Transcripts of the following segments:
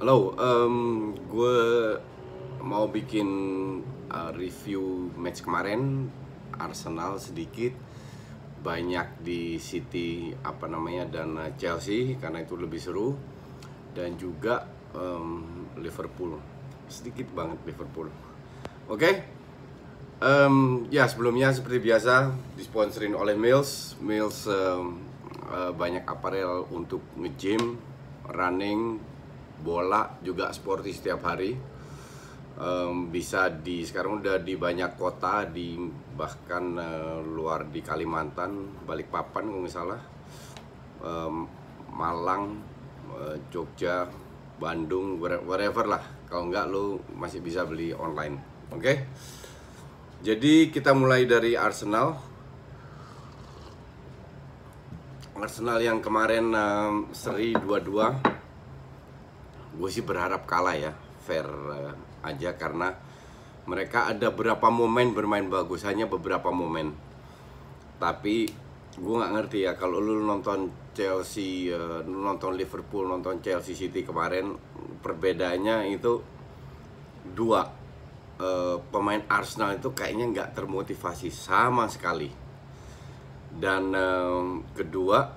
Halo, gue mau bikin review match kemarin Arsenal sedikit, banyak di City dan Chelsea karena itu lebih seru, dan juga Liverpool, sedikit banget Liverpool. Oke. Ya, sebelumnya seperti biasa disponsorin oleh Mills. Banyak aparel untuk nge-gym, running, bola, juga sporty setiap hari. Bisa sekarang udah di banyak kota, bahkan luar di Kalimantan, Balikpapan kalau nggak salah, Malang, Jogja, Bandung, wherever lah. Kalau nggak, lo masih bisa beli online. Oke? Jadi kita mulai dari Arsenal yang kemarin seri 2-2. Gue sih berharap kalah ya, fair aja, karena mereka ada beberapa momen bermain bagus, hanya beberapa momen. Tapi gue nggak ngerti ya, kalau lu nonton Chelsea, nonton Liverpool, nonton Chelsea City kemarin, perbedaannya itu dua. Pemain Arsenal itu kayaknya nggak termotivasi sama sekali. Dan kedua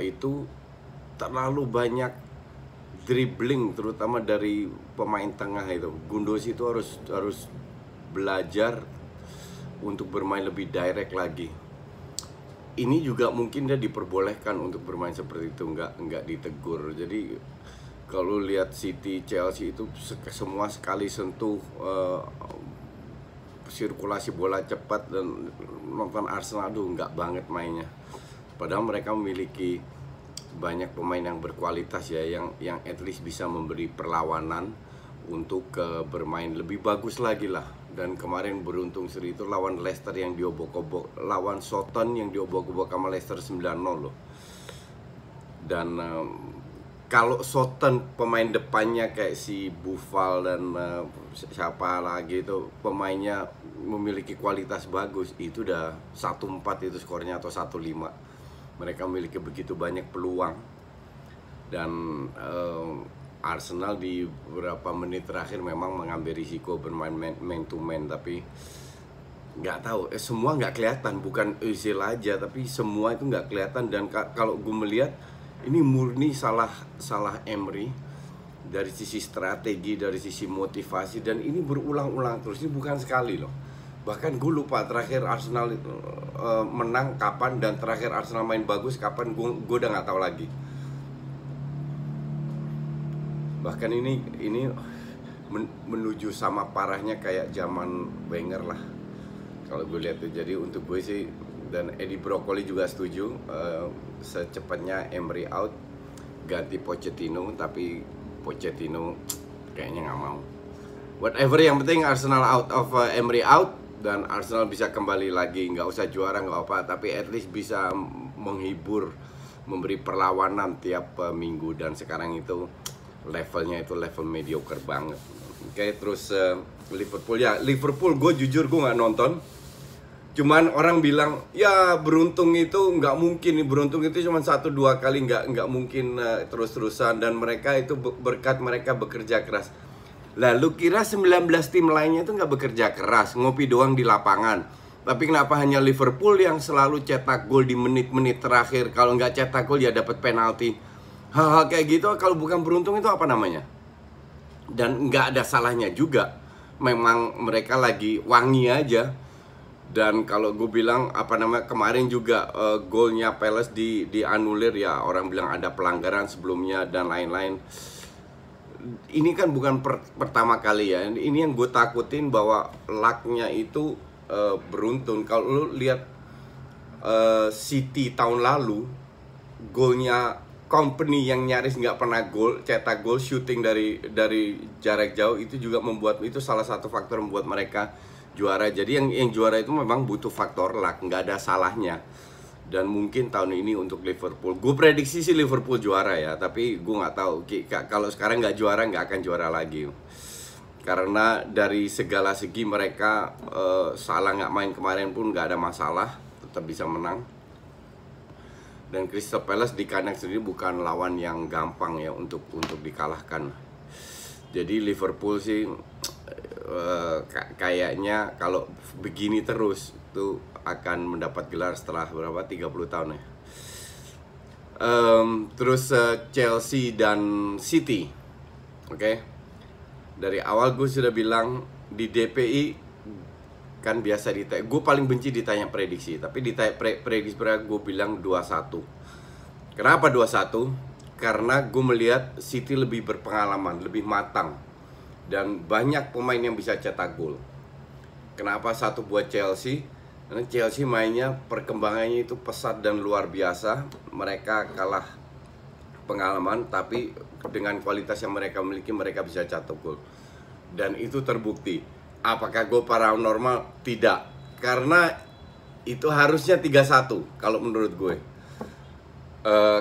itu terlalu banyak dribbling, terutama dari pemain tengah itu. Gundosi itu harus belajar untuk bermain lebih direct lagi. Ini juga mungkin dia diperbolehkan untuk bermain seperti itu, nggak ditegur. Jadi kalau lihat City, Chelsea itu semua sekali sentuh, sirkulasi bola cepat, dan nonton Arsenal, aduh nggak banget mainnya. Padahal mereka memiliki banyak pemain yang berkualitas ya, yang at least bisa memberi perlawanan untuk bermain lebih bagus lagi lah. Dan kemarin beruntung seri itu lawan Leicester yang diobok-obok, lawan Southampton yang diobok-obok sama Leicester 9-0 loh. Dan kalau Southampton pemain depannya kayak si Buffal dan siapa lagi itu, pemainnya memiliki kualitas bagus, itu udah 1-4 itu skornya, atau 1-5. Mereka memiliki begitu banyak peluang. Dan Arsenal di beberapa menit terakhir memang mengambil risiko bermain man to man, tapi nggak tahu, semua nggak kelihatan, bukan Özil aja, tapi semua itu nggak kelihatan. Dan kalau gue melihat ini murni salah Emery dari sisi strategi, dari sisi motivasi, dan ini berulang-ulang terus. Ini bukan sekali loh. Bahkan gue lupa terakhir Arsenal menang kapan, dan terakhir Arsenal main bagus kapan, gue udah nggak tahu lagi. Bahkan ini menuju sama parahnya kayak zaman Wenger lah, kalau gue lihat. Jadi untuk gue sih, dan Eddie Broccoli juga setuju, secepatnya Emery out, ganti Pochettino. Tapi Pochettino kayaknya nggak mau. Whatever, yang penting Arsenal out of Emery out, dan Arsenal bisa kembali lagi. Nggak usah juara nggak apa, tapi at least bisa menghibur, memberi perlawanan tiap minggu. Dan sekarang itu levelnya itu level mediocre banget. Oke, terus Liverpool ya, Liverpool gue jujur gue nggak nonton. Cuman orang bilang ya beruntung itu nggak mungkin, beruntung itu cuma 1-2 kali, nggak mungkin terus-terusan. Dan mereka itu berkat mereka bekerja keras. Lalu kira 19 tim lainnya itu nggak bekerja keras, ngopi doang di lapangan. Tapi kenapa hanya Liverpool yang selalu cetak gol di menit-menit terakhir? Kalau nggak cetak gol ya dapat penalti. Hal-hal kayak gitu kalau bukan beruntung itu apa namanya? Dan nggak ada salahnya juga, memang mereka lagi wangi aja. Dan kalau gue bilang kemarin juga golnya Palace dianulir ya, orang bilang ada pelanggaran sebelumnya dan lain-lain. Ini kan bukan pertama kali ya. Ini yang gue takutin, bahwa lucknya itu beruntun. Kalau lu lihat City tahun lalu, golnya Company yang nyaris nggak pernah cetak gol, shooting dari jarak jauh, itu juga itu salah satu faktor membuat mereka juara. Jadi yang juara itu memang butuh faktor luck, nggak ada salahnya. Dan mungkin tahun ini untuk Liverpool, gue prediksi sih Liverpool juara ya, tapi gue nggak tahu. Kalau sekarang nggak juara, nggak akan juara lagi, karena dari segala segi mereka, salah nggak main kemarin pun nggak ada masalah, tetap bisa menang. Dan Crystal Palace di kandang sendiri bukan lawan yang gampang ya untuk dikalahkan. Jadi Liverpool sih kayaknya kalau begini terus tuh akan mendapat gelar setelah berapa 30 tahun ya. Terus Chelsea dan City, oke. Dari awal gue sudah bilang di DPI kan biasa ditanya, gue paling benci ditanya prediksi, tapi ditanya prediksi gue bilang 2-1. Kenapa 2-1? Karena gue melihat City lebih berpengalaman, lebih matang, dan banyak pemain yang bisa cetak gol. Kenapa 1 buat Chelsea? Karena Chelsea mainnya perkembangannya itu pesat dan luar biasa. Mereka kalah pengalaman, tapi dengan kualitas yang mereka miliki mereka bisa cetak gol. Dan itu terbukti. Apakah gue paranormal? Tidak, karena itu harusnya 3-1 kalau menurut gue.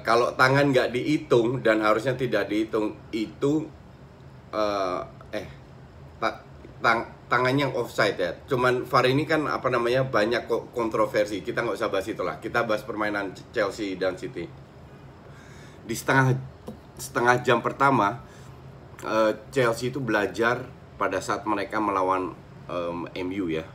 Kalau tangan nggak dihitung dan harusnya tidak dihitung, itu tangannya offside ya. Cuman VAR ini kan apa namanya banyak kontroversi. Kita nggak usah bahas itulah. Kita bahas permainan Chelsea dan City. Di setengah jam pertama, Chelsea itu belajar pada saat mereka melawan MU ya.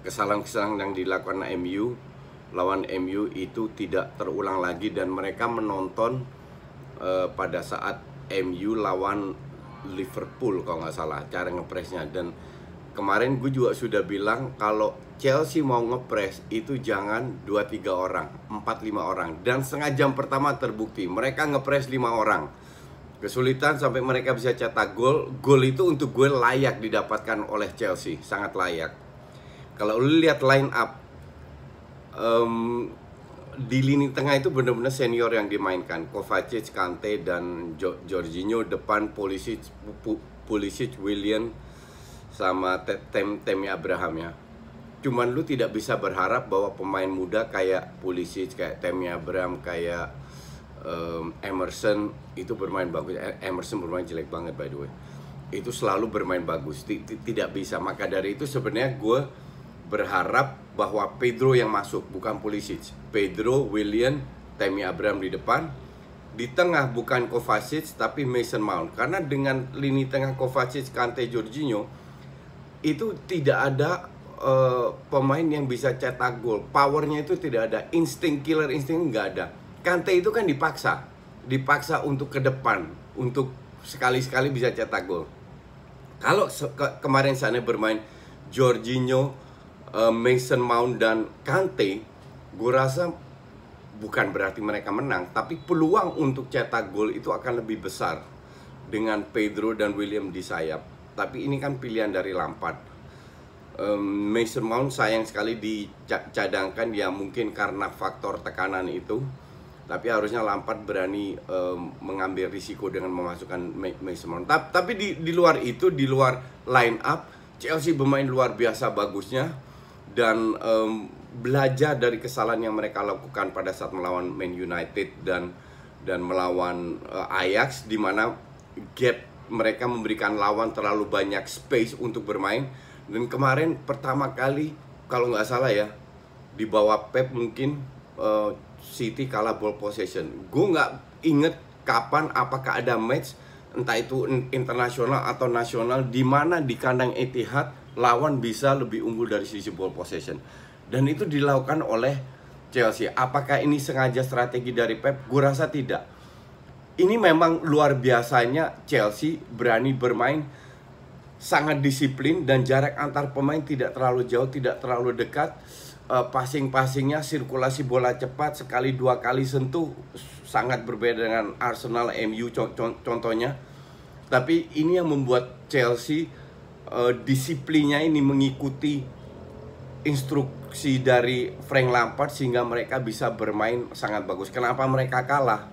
Kesalahan-kesalahan yang dilakukan MU lawan MU itu tidak terulang lagi, dan mereka menonton pada saat MU lawan Liverpool kalau nggak salah cara ngepresnya. Dan kemarin gue juga sudah bilang kalau Chelsea mau ngepres itu jangan 2-3 orang, 4-5 orang. Dan setengah jam pertama terbukti mereka ngepres 5 orang. Kesulitan sampai mereka bisa cetak gol. Gol itu untuk gue layak didapatkan oleh Chelsea, sangat layak. Kalau lu lihat line up di lini tengah itu benar-benar senior yang dimainkan. Kovacic, Kante, dan Jorginho. Depan Pulisic, Willian, sama Tammy Abraham ya. Cuman lu tidak bisa berharap bahwa pemain muda kayak Pulisic, kayak Tammy Abraham, kayak Emerson itu bermain bagus. Emerson bermain jelek banget by the way. Itu selalu bermain bagus. Tidak bisa. Maka dari itu sebenarnya gue berharap bahwa Pedro yang masuk, bukan Pulisic. Pedro, Willian, Tammy Abraham di depan. Di tengah bukan Kovacic tapi Mason Mount. Karena dengan lini tengah Kovacic, Kante, Jorginho itu tidak ada pemain yang bisa cetak gol. Powernya itu tidak ada. Insting killer insting nggak ada. Kante itu kan dipaksa untuk ke depan, untuk sekali-sekali bisa cetak gol. Kalau kemarin sana bermain Jorginho, Mason Mount, dan Kante, gue rasa bukan berarti mereka menang, tapi peluang untuk cetak gol itu akan lebih besar dengan Pedro dan William di sayap. Tapi ini kan pilihan dari Lampard. Mason Mount sayang sekali dicadangkan ya, mungkin karena faktor tekanan itu. Tapi harusnya Lampard berani mengambil risiko dengan memasukkan Mason Mount. Tapi di luar itu, di luar line up, Chelsea bermain luar biasa bagusnya. Dan belajar dari kesalahan yang mereka lakukan pada saat melawan Man United dan melawan Ajax, di mana gap mereka memberikan lawan terlalu banyak space untuk bermain. Dan kemarin pertama kali kalau nggak salah ya, di bawah Pep mungkin City kalah ball possession. Gue nggak inget kapan, apakah ada match entah itu internasional atau nasional di mana di kandang Etihad lawan bisa lebih unggul dari sisi ball possession. Dan itu dilakukan oleh Chelsea. Apakah ini sengaja strategi dari Pep? Gue rasa tidak. Ini memang luar biasanya Chelsea berani bermain sangat disiplin, dan jarak antar pemain tidak terlalu jauh, tidak terlalu dekat. Passing-passingnya, sirkulasi bola cepat, sekali dua kali sentuh, sangat berbeda dengan Arsenal, MU contohnya. Tapi ini yang membuat Chelsea disiplinnya ini mengikuti instruksi dari Frank Lampard sehingga mereka bisa bermain sangat bagus. Kenapa mereka kalah?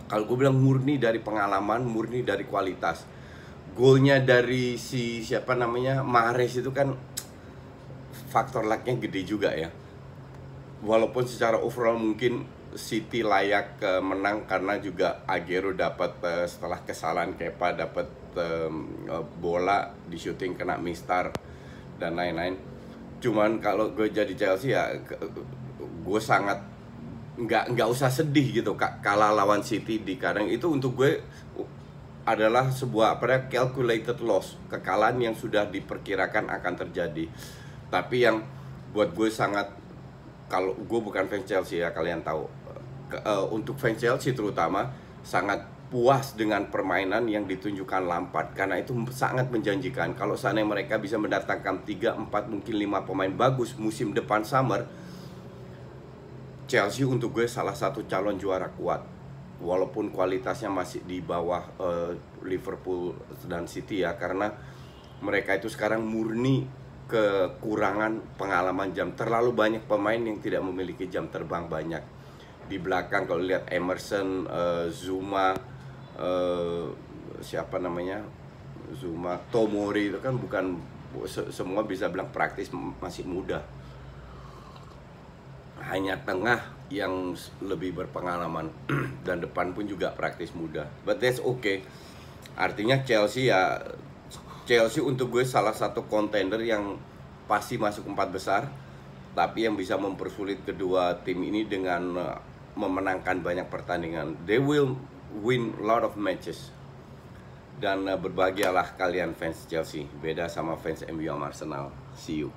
Kalau gue bilang murni dari pengalaman, murni dari kualitas. Golnya dari siapa namanya, Mahrez itu kan faktor lucknya gede juga ya. Walaupun secara overall mungkin City layak menang karena juga Aguero dapat setelah kesalahan Kepa dapat bola di shooting kena mistar dan lain-lain. Cuman kalau gue jadi Chelsea ya, gue sangat nggak usah sedih gitu kalah lawan City di kandang. Itu untuk gue adalah sebuah calculated loss, kekalahan yang sudah diperkirakan akan terjadi. Tapi yang buat gue sangat, kalau gue bukan fans Chelsea ya, kalian tahu, untuk fans Chelsea terutama sangat puas dengan permainan yang ditunjukkan Lampard, karena itu sangat menjanjikan. Kalau seandainya mereka bisa mendatangkan 3, 4, mungkin 5 pemain bagus musim depan summer, Chelsea untuk gue salah satu calon juara kuat. Walaupun kualitasnya masih di bawah Liverpool dan City ya, karena mereka itu sekarang murni kekurangan pengalaman jam. Terlalu banyak pemain yang tidak memiliki jam terbang banyak. Di belakang kalau lihat Emerson, Zuma, siapa namanya, Zuma, Tomori, itu kan bukan semua bisa bilang praktis, masih muda. Hanya tengah yang lebih berpengalaman dan depan pun juga praktis muda. But that's okay. Artinya Chelsea untuk gue salah satu kontender yang pasti masuk 4 besar, tapi yang bisa mempersulit kedua tim ini dengan memenangkan banyak pertandingan. They will win a lot of matches. Dan berbahagialah kalian fans Chelsea, beda sama fans MU sama Arsenal. See you.